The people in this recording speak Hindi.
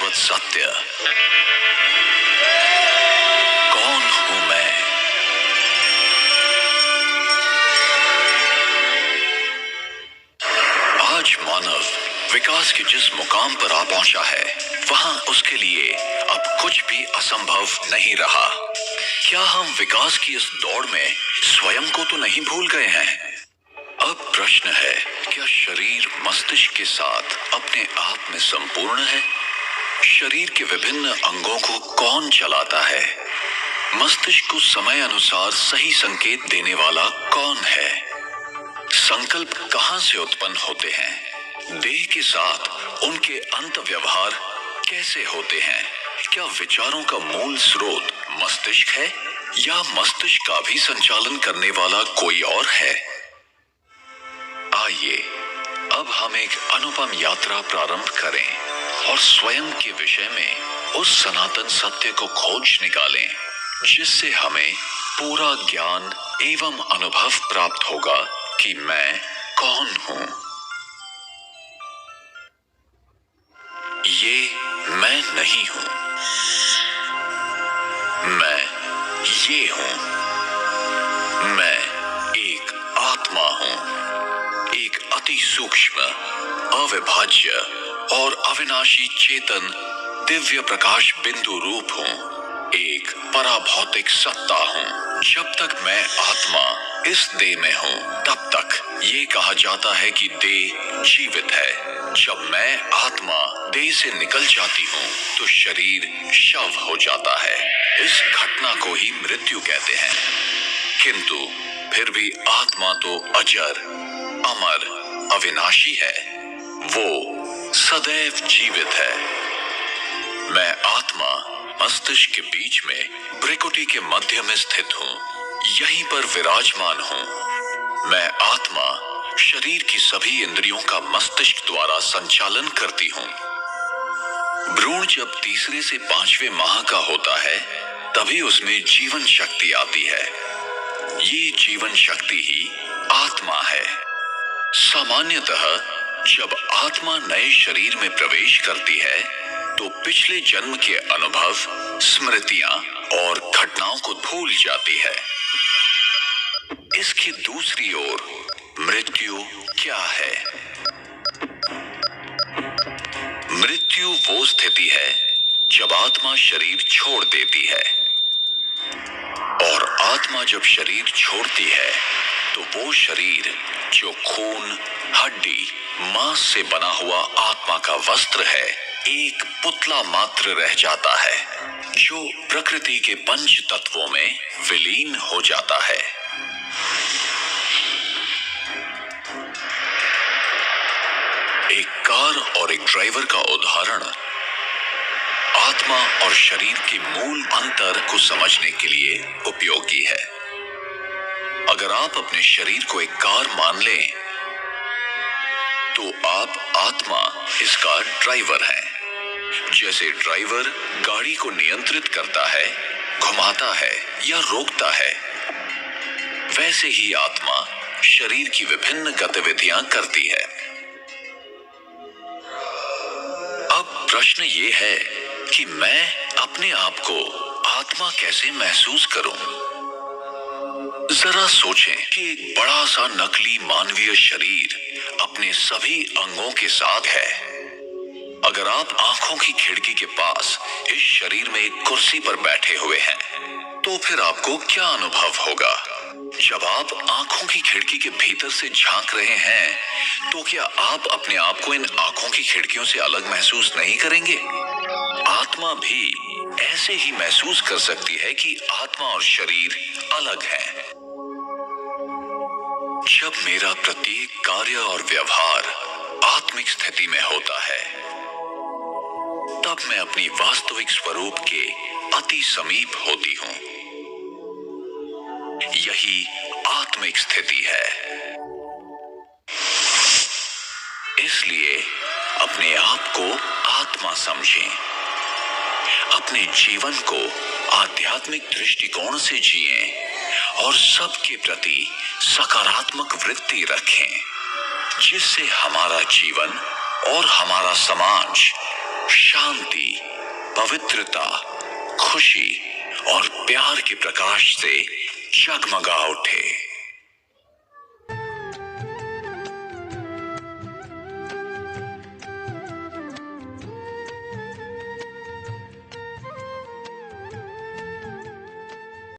शाश्वत सत्य। कौन हूं मैं? आज मानव विकास के जिस मुकाम पर आ पहुंचा है, वहां उसके लिए अब कुछ भी असंभव नहीं रहा। क्या हम विकास की इस दौड़ में स्वयं को तो नहीं भूल गए हैं? अब प्रश्न है, क्या शरीर मस्तिष्क के साथ अपने आप में संपूर्ण है? शरीर के विभिन्न अंगों को कौन चलाता है? मस्तिष्क को समय अनुसार सही संकेत देने वाला कौन है? संकल्प कहां से उत्पन्न होते हैं? देह के साथ उनके अंत व्यवहार कैसे होते हैं? क्या विचारों का मूल स्रोत मस्तिष्क है या मस्तिष्क का भी संचालन करने वाला कोई और है? आइए अब हम एक अनुपम यात्रा प्रारंभ करें और स्वयं के विषय में उस सनातन सत्य को खोज निकालें, जिससे हमें पूरा ज्ञान एवं अनुभव प्राप्त होगा कि मैं कौन हूं। ये मैं नहीं हूं, मैं ये हूं। मैं एक आत्मा हूं, एक अति सूक्ष्म, अविभाज्य और अविनाशी चेतन दिव्य प्रकाश बिंदु रूप हूं। एक पराभौतिक सत्ता हूं। जब तक मैं आत्मा इस देह में हूं, तब तक ये कहा जाता है कि देह जीवित है। जब मैं आत्मा देह से निकल जाती हूं, तो शरीर शव हो जाता है। इस घटना को ही मृत्यु कहते हैं। किंतु फिर भी आत्मा तो अजर, अमर, अविनाशी है। वो सदैव जीवित है। मैं आत्मा मस्तिष्क के बीच में भ्रिकुटी के मध्य में स्थित हूं, यहीं पर विराजमान हूं। मैं आत्मा शरीर की सभी इंद्रियों का मस्तिष्क द्वारा संचालन करती हूं। भ्रूण जब तीसरे से 5वें माह का होता है, तभी उसमें जीवन शक्ति आती है। ये जीवन शक्ति ही आत्मा है। सामान्यतः जब आत्मा नए शरीर में प्रवेश करती है, तो पिछले जन्म के अनुभव, स्मृतियां और घटनाओं को भूल जाती है। इसकी दूसरी ओर मृत्यु क्या है? मृत्यु वो स्थिति है जब आत्मा शरीर छोड़ देती है। और आत्मा जब शरीर छोड़ती है, तो वो शरीर जो खून, हड्डी, मांस से बना हुआ आत्मा का वस्त्र है, एक पुतला मात्र रह जाता है, जो प्रकृति के पंच तत्वों में विलीन हो जाता है। एक कार और एक ड्राइवर का उदाहरण आत्मा और शरीर के मूल अंतर को समझने के लिए उपयोगी है। अगर आप अपने शरीर को एक कार मान लें, तो आप आत्मा इसका ड्राइवर हैं। जैसे ड्राइवर गाड़ी को नियंत्रित करता है, घुमाता है या रोकता है, वैसे ही आत्मा शरीर की विभिन्न गतिविधियां करती है। अब प्रश्न ये है कि मैं अपने आप को आत्मा कैसे महसूस करूं? जरा सोचें कि एक बड़ा सा नकली मानवीय शरीर अपने सभी अंगों के साथ है। अगर आप आंखों की खिड़की के पास इस शरीर में एक कुर्सी पर बैठे हुए हैं, तो फिर आपको क्या अनुभव होगा? जब आप आंखों की खिड़की के भीतर से झांक रहे हैं, तो क्या आप अपने आप को इन आंखों की खिड़कियों से अलग महसूस नहीं करेंगे? आत्मा भी ऐसे ही महसूस कर सकती है कि आत्मा और शरीर अलग हैं। जब मेरा प्रत्येक कार्य और व्यवहार आत्मिक स्थिति में होता है, तब मैं अपनी वास्तविक स्वरूप के अति समीप होती हूं। यही आत्मिक स्थिति है। इसलिए अपने आप को आत्मा समझें। अपने जीवन को आध्यात्मिक दृष्टिकोण से जिएं और सबके प्रति सकारात्मक वृत्ति रखें, जिससे हमारा जीवन और हमारा समाज शांति, पवित्रता, खुशी और प्यार के प्रकाश से जगमगा उठे।